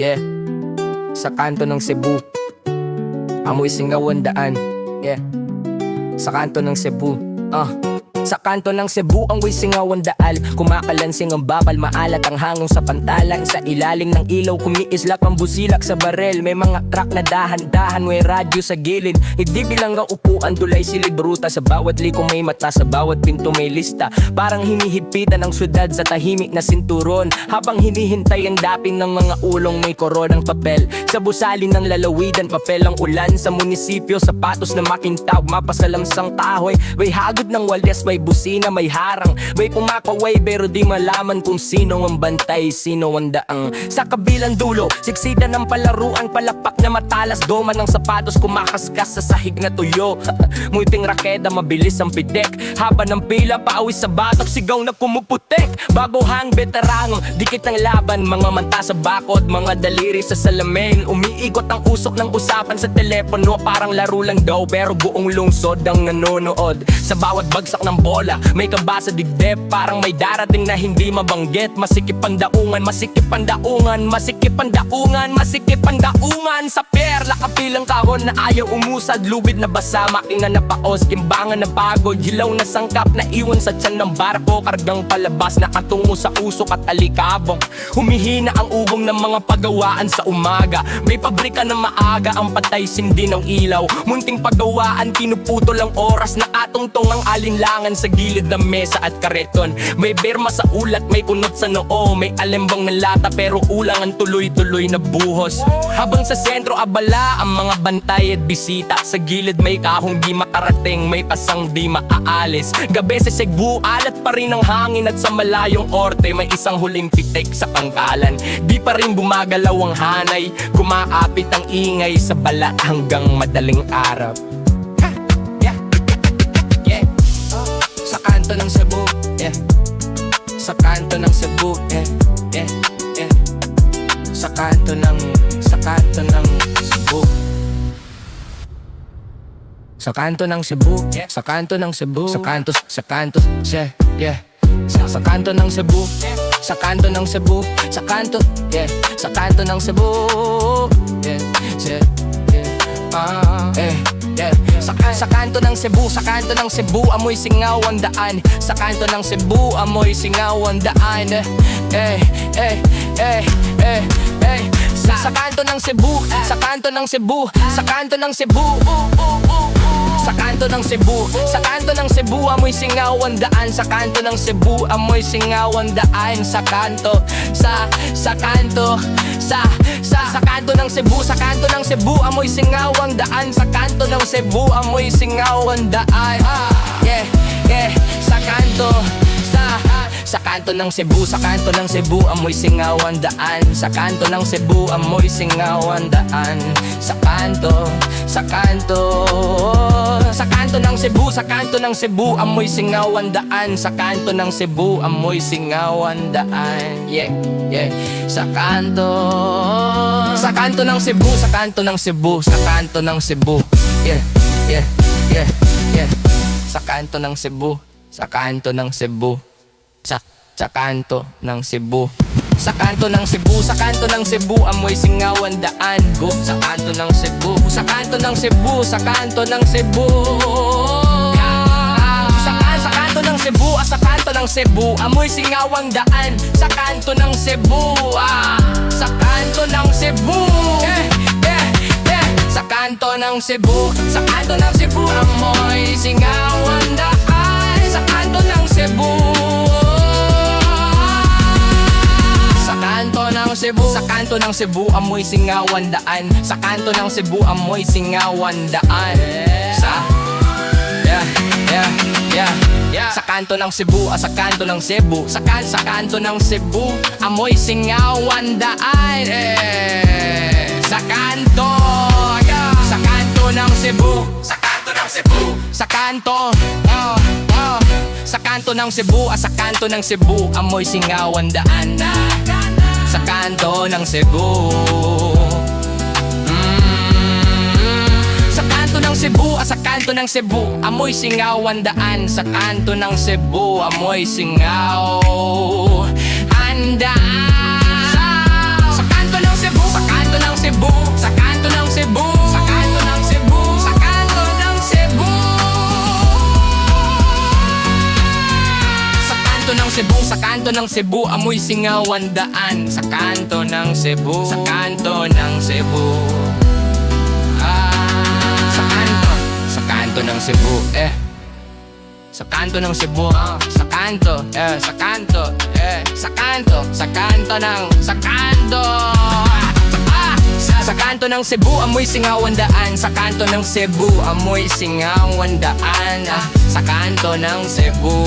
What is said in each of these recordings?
Yeah, sa kanto ng Cebu, amoy singaw ang daan. Yeah, sa kanto ng Cebu, sa kanto ng Cebu, ang way singaw ang daal. Kumakalansing ang bakal, maalat ang hangong sa pantalan. Sa ilalim ng ilaw, kumiislap ang busilak sa barel. May mga truck na dahan-dahan, may radyo sa gilid. Hindi bilang ang upuan, tulay silid bruta. Sa bawat liko may mata, sa bawat pinto may lista. Parang hinihigpitan ang syudad sa tahimik na sinturon. Habang hinihintay ang dapin ng mga ulong, may koronang papel. Sa busalin ng lalawigan, papel ang ulan. Sa munisipyo, sapatos na makintab, mapasalamsang kahoy. May hagod ng walyas, may busina, may harang. May pumakaway pero di malaman kung sino ang bantay, sino ang daang. Sa kabilang dulo, siksidan ng palaruan, palakpak na matalas, goma ng sapatos, kumakaskas sa sahig na tuyo. Muiting rakeda, mabilis ang pidek. Haba ng pila, paawis sa batok, sigaw na kumuputek. Baguhang veteranong, dikit ng laban, mga manta sa bakod, mga daliri sa salamin. Umiikot ang usok ng usapan sa telepono, parang laro lang daw pero buong lungsod ang nanonood. Sa bawat bagsak ng bola, may kaba sa dibdib, parang may darating na hindi mabanggit. Masikip ang daungan, masikip ang daungan, masikip ang daungan, masikip ang daungan. Sa perla, kapilang kahon na ayaw umusad, lubid na basa, makina na paos, kimbangan na pagod, hilaw na sangkap na iwan sa tiyan ng barko, kargang palabas na katungo sa usok at alikabok. Humihina ang ugong ng mga pagawaan sa umaga, may pabrika na maaga ang patay sindi ng ilaw. Munting pagawaan, pinuputol ang oras na atong-tong ang alinlangan sa gilid ng mesa at kareton. May berma sa ulat, may kunot sa noo, may alembang ng lata pero ulang ang tuloy-tuloy na buhos. Habang sa sentro abala ang mga bantay at bisita, sa gilid may kahong di makarating, may pasang di maaalis. Gabi sa Cebu, alat pa rin ang hangin at sa malayong orte may isang huling pitik sa pangkalan. Di pa rin bumagalaw ang hanay, kumaapit ang ingay sa balat hanggang madaling araw. Sa kanto ng Cebu, yeah. Sa kanto ng Cebu, yeah, yeah, yeah. Sa kanto ng Cebu. Sa kanto ng Cebu, yeah. Sa kanto ng Cebu. Sa kanto, yeah, yeah. Sa kanto ng Cebu, sa kanto ng Cebu, sa kanto, yeah. Sa kanto ng Cebu, yeah, yeah, yeah. Yeah. Sa kanto ng Cebu, sa kanto ng Cebu, amoy singaw ang daan. Sa kanto ng Cebu, amoy singaw ang daan. Sa kanto ng Cebu, sa kanto ng Cebu, sa kanto ng Cebu. Sa kanto ng Cebu, sa kanto ng Cebu, amoy singaw ang daan. Sa kanto ng Cebu, amoy singaw ang daan. Sa kanto, sa kanto ng Cebu, sa kanto ng Cebu, amoy singaw ang daan. Sa kanto ng Cebu, amoy singaw ang daan. Yeah, yeah, sa kanto ng Cebu, sa kanto ng Cebu, amoy singaw ang daan. Sa kanto ng Cebu, amoy singaw ang daan. Sa kanto ng Cebu, sa kanto ng Cebu, amoy singaw ang daan. Sa kanto ng Cebu, amoy singaw ang daan. Yeah, yeah, sa kanto ng Cebu, sa kanto ng Cebu, sa kanto ng Cebu. Yeah, yeah, yeah, yeah. Sa kanto ng Cebu, sa kanto ng Cebu. Sa kanto ng Cebu, sa kanto ng Cebu, sa kanto ng Cebu, amoy singaw ang daan. Go sa kanto ng Cebu, sa kanto ng Cebu, sa kanto ng Cebu. Sa kanto ng Cebu, sa kanto ng Cebu, amoy singaw ang daan. Sa kanto ng Cebu, sa kanto ng Cebu. Sa kanto ng Cebu, sa kanto ng Cebu, amoy singaw ang daan. Sa kanto ng Cebu. Sa kanto ng Cebu, sa kanto ng Cebu, amoy singaw ang daan. Sa kanto ng Cebu, amoy singaw ang daan. Sa kanto ng Cebu, sa kanto ng Cebu, sa kanto ng Cebu, amoy singaw ang daan. Sa kanto ng Cebu, sa kanto ng Cebu, sa kanto ng Cebu, sa kanto ng Cebu, amoy singaw ang daan. Sa kanto ng Cebu, sa kanto ng Cebu, sa kanto ng Cebu, amoy singaw ang daan. Sa kanto ng Cebu, amoy singaw ang daan. Sa kanto ng Cebu, sa kanto ng Cebu, amoy singawan daan. Sa kanto ng Cebu, sa kanto ng Cebu. Sa kanto ng Cebu, sa kanto ng Cebu, sa kanto, sa kanto, sa kanto ng, sa kanto. Sa kanto ng Cebu, amoy singawan daan. Sa kanto ng Cebu, amoy singawan daan. Sa kanto ng Cebu.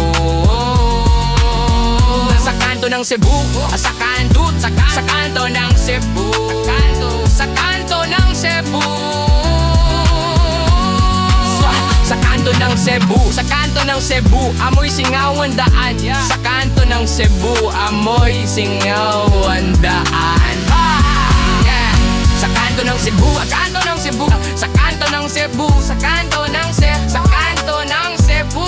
Sa kanto ng Cebu, sa kanto, sa kanto ng Cebu. Sa kanto ng Cebu. Sa kanto ng Cebu, sa kanto ng Cebu, amoy singawan daan. Sa kanto ng Cebu, amoy singawan daan. Sa kanto ng Cebu, sa kanto ng Cebu, sa kanto ng Cebu, sa kanto ng Cebu, sa kanto ng Cebu.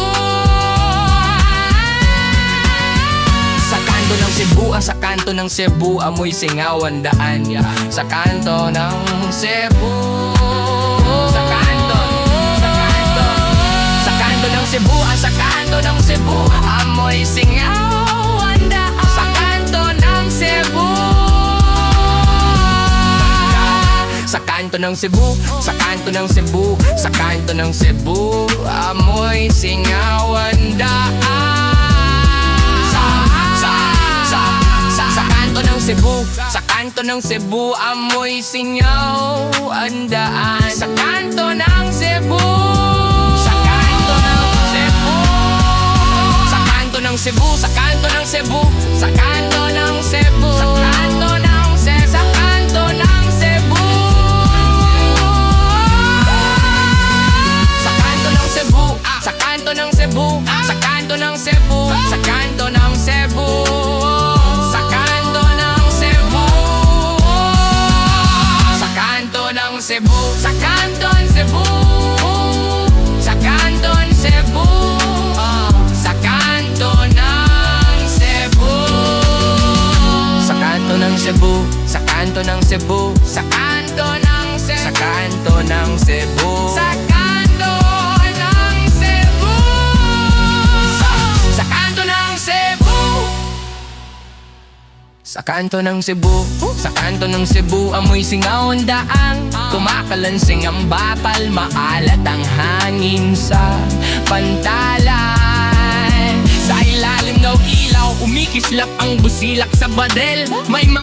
Sa kanto ng Cebu, sa kanto ng Cebu, amoy singawan daan. Sa kanto ng Cebu. Sa kanto, sa kanto, sa kanto ng Cebu, sa kanto ng Cebu, amoy singawan daan. Sa kanto ng Cebu. Sa kanto ng Cebu, sa kanto ng Cebu, sa kanto ng Cebu, amoy singawan daan. Sa kanto ng Cebu, sa kanto ng Cebu, amoy singawan daan. Sa kanto ng Cebu. Sa kanto ng Cebu. Sa kanto ng Cebu, sa kanto ng Cebu, sa kanto ng Cebu, sa kanto ng Cebu, sa kanto ng Cebu. Sa kanto ng Cebu, sa kanto ng Cebu, sa kanto ng Cebu, sa kanto ng Cebu. Sa kanto ng Cebu. Sa kanto ng Cebu, sa kanto ng Cebu. Sa kanto ng Cebu. Sa kanto ng Cebu. Sa kanto ng Cebu, sa kanto ng Cebu, sa kanto ng Cebu, sa kanto ng Cebu, sa kanto ng Cebu, sa kanto ng Cebu. Sa kanto ng Cebu, sa kanto ng Cebu, amoy singawan daan. Kumakalansing ang bakal, maalat ang hangin sa pantalan. Sa ilalim ng ilaw, umikislap ang busilak sa badel. May